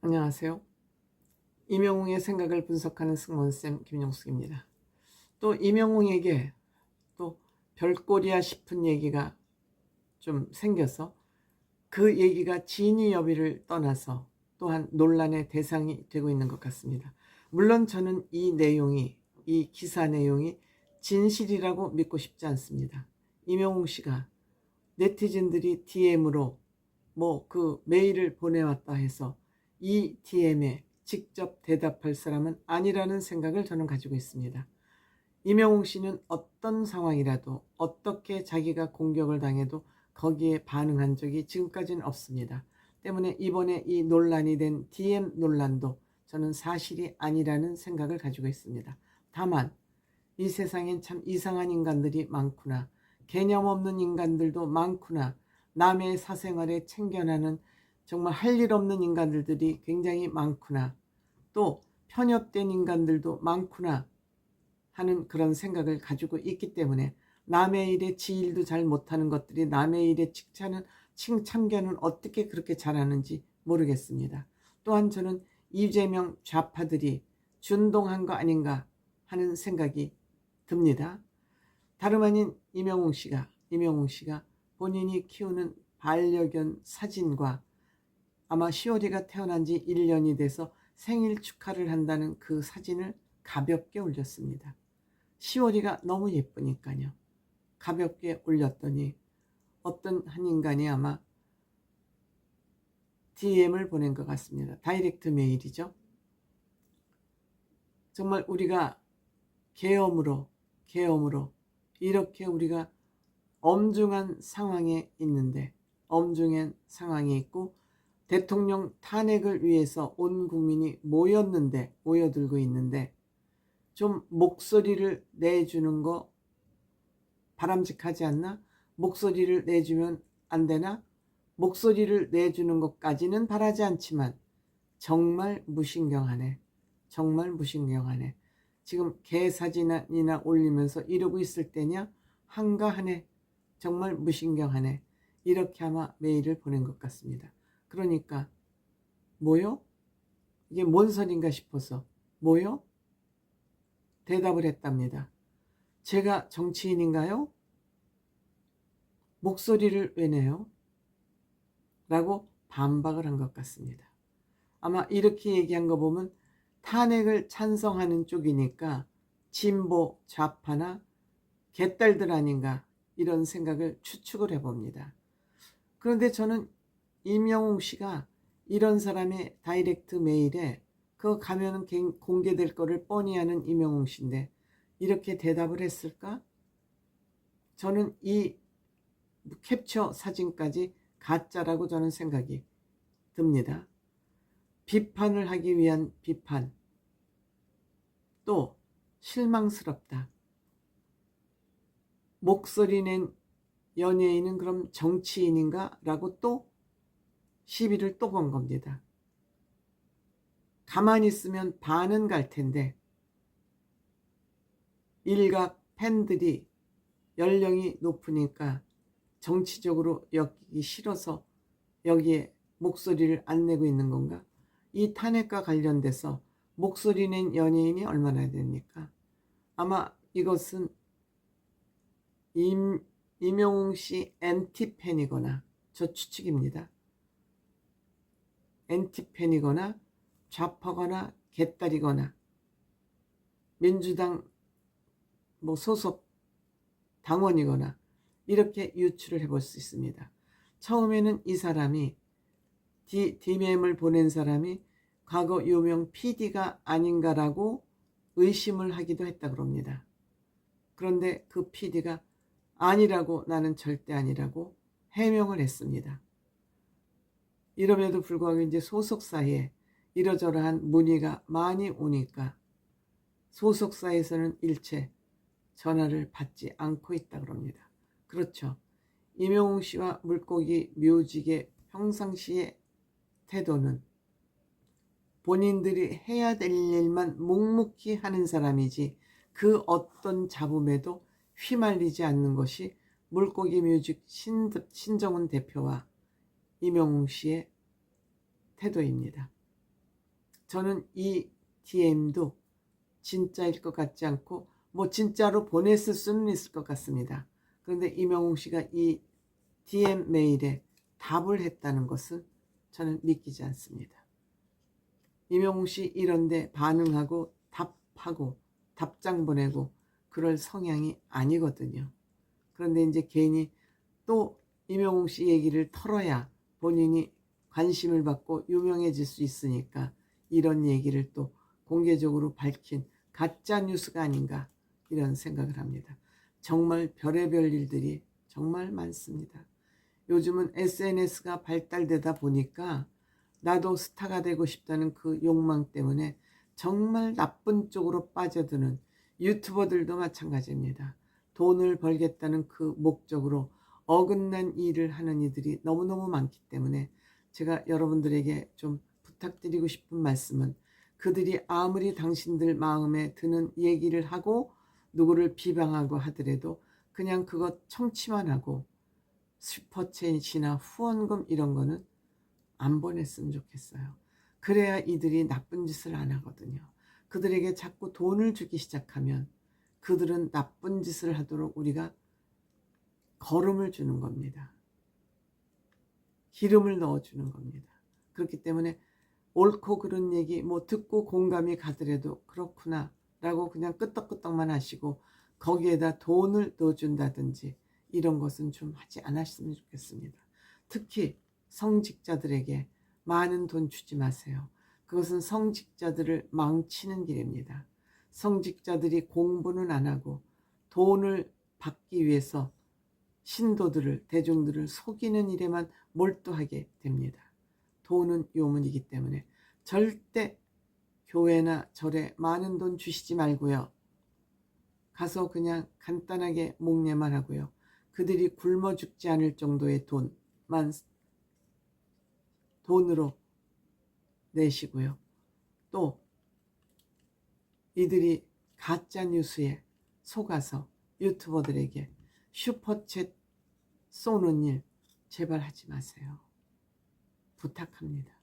안녕하세요. 임영웅의 생각을 분석하는 승무원쌤 김영숙입니다. 또 임영웅에게 또 별꼴이야 싶은 얘기가 좀 생겨서 그 얘기가 진위 여부를 떠나서 또한 논란의 대상이 되고 있는 것 같습니다. 물론 저는 이 기사 내용이 진실이라고 믿고 싶지 않습니다. 임영웅 씨가 네티즌들이 DM으로 그 메일을 보내왔다 해서 이 DM에 직접 대답할 사람은 아니라는 생각을 저는 가지고 있습니다. 임영웅 씨는 어떤 상황이라도 어떻게 자기가 공격을 당해도 거기에 반응한 적이 지금까지는 없습니다. 때문에 이번에 이 논란이 된 DM 논란도 저는 사실이 아니라는 생각을 가지고 있습니다. 다만 이 세상엔 참 이상한 인간들이 많구나, 개념 없는 인간들도 많구나, 남의 사생활에 참견하는 정말 할 일 없는 인간들이 굉장히 많구나, 또 편협된 인간들도 많구나 하는 그런 생각을 가지고 있기 때문에 남의 일에 지 일도 잘 못하는 것들이 남의 일에 참견은 어떻게 그렇게 잘하는지 모르겠습니다. 또한 저는 이재명 좌파들이 준동한 거 아닌가 하는 생각이 듭니다. 다름 아닌 임영웅 씨가 본인이 키우는 반려견 사진과 아마 시오리가 태어난 지 1년이 돼서 생일 축하를 한다는 그 사진을 가볍게 올렸습니다. 시오리가 너무 예쁘니까요. 가볍게 올렸더니 어떤 한 인간이 아마 DM을 보낸 것 같습니다. 다이렉트 메일이죠. 정말 우리가 계엄으로 이렇게 우리가 엄중한 상황에 있고 대통령 탄핵을 위해서 온 국민이 모여들고 있는데 좀 목소리를 내주는 거 바람직하지 않나? 목소리를 내주면 안 되나? 목소리를 내주는 것까지는 바라지 않지만 정말 무신경하네. 지금 개 사진이나 올리면서 이러고 있을 때냐? 한가하네. 정말 무신경하네. 이렇게 아마 메일을 보낸 것 같습니다. 그러니까 뭐요? 이게 뭔 소린가 싶어서 뭐요? 대답을 했답니다. 제가 정치인인가요? 목소리를 왜 내요? 라고 반박을 한 것 같습니다. 아마 이렇게 얘기한 거 보면 탄핵을 찬성하는 쪽이니까 진보 좌파나 개딸들 아닌가 이런 생각을 추측을 해봅니다. 그런데 저는 임영웅 씨가 이런 사람의 다이렉트 메일에 그거 가면은 공개될 거를 뻔히 아는 임영웅 씨인데 이렇게 대답을 했을까? 저는 이 캡처 사진까지 가짜라고 저는 생각이 듭니다. 비판을 하기 위한 비판, 또 실망스럽다. 목소리 낸 연예인은 그럼 정치인인가? 라고 또 시비를 또 건 겁니다. 가만히 있으면 반은 갈 텐데 일각 팬들이 연령이 높으니까 정치적으로 여기기 싫어서 여기에 목소리를 안 내고 있는 건가? 이 탄핵과 관련돼서 목소리 낸 연예인이 얼마나 됩니까? 아마 이것은 임영웅 씨 엔티팬이거나, 저 추측입니다. 엔티팬이거나 좌파거나 개딸이거나 민주당 소속 당원이거나 이렇게 유추를 해볼 수 있습니다. 처음에는 이 사람이 DM을 보낸 사람이 과거 유명 PD가 아닌가라고 의심을 하기도 했다 그럽니다. 그런데 그 PD가 아니라고, 나는 절대 아니라고 해명을 했습니다. 이럼에도 불구하고 이제 소속사에 이러저러한 문의가 많이 오니까 소속사에서는 일체 전화를 받지 않고 있다 그럽니다. 그렇죠. 임영웅 씨와 물고기 뮤직의 평상시의 태도는 본인들이 해야 될 일만 묵묵히 하는 사람이지 그 어떤 잡음에도 휘말리지 않는 것이 물고기 뮤직 신정훈 대표와 임영웅 씨의 태도입니다. 저는 이 DM도 진짜일 것 같지 않고 뭐 진짜로 보냈을 수는 있을 것 같습니다. 그런데 이명웅 씨가 이 DM 메일에 답을 했다는 것은 저는 믿기지 않습니다. 이명웅 씨 이런데 반응하고 답하고 답장 보내고 그럴 성향이 아니거든요. 그런데 이제 괜히 또 이명웅 씨 얘기를 털어야 본인이 관심을 받고 유명해질 수 있으니까 이런 얘기를 또 공개적으로 밝힌 가짜 뉴스가 아닌가 이런 생각을 합니다. 정말 별의별 일들이 정말 많습니다. 요즘은 SNS가 발달되다 보니까 나도 스타가 되고 싶다는 그 욕망 때문에 정말 나쁜 쪽으로 빠져드는 유튜버들도 마찬가지입니다. 돈을 벌겠다는 그 목적으로 어긋난 일을 하는 이들이 너무너무 많기 때문에 제가 여러분들에게 좀 부탁드리고 싶은 말씀은 그들이 아무리 당신들 마음에 드는 얘기를 하고 누구를 비방하고 하더라도 그냥 그것 청취만 하고 슈퍼챗이나 후원금 이런 거는 안 보냈으면 좋겠어요. 그래야 이들이 나쁜 짓을 안 하거든요. 그들에게 자꾸 돈을 주기 시작하면 그들은 나쁜 짓을 하도록 우리가 걸음을 주는 겁니다. 기름을 넣어주는 겁니다. 그렇기 때문에 옳고 그른 얘기 뭐 듣고 공감이 가더라도 그렇구나 라고 그냥 끄떡끄떡만 하시고 거기에다 돈을 넣어준다든지 이런 것은 좀 하지 않았으면 좋겠습니다. 특히 성직자들에게 많은 돈 주지 마세요. 그것은 성직자들을 망치는 길입니다. 성직자들이 공부는 안 하고 돈을 받기 위해서 신도들을, 대중들을 속이는 일에만 몰두하게 됩니다. 돈은 요문이기 때문에 절대 교회나 절에 많은 돈 주시지 말고요. 가서 그냥 간단하게 목례만 하고요. 그들이 굶어 죽지 않을 정도의 돈으로 내시고요. 또 이들이 가짜 뉴스에 속아서 유튜버들에게 슈퍼챗 쏘는 일 제발 하지 마세요. 부탁합니다.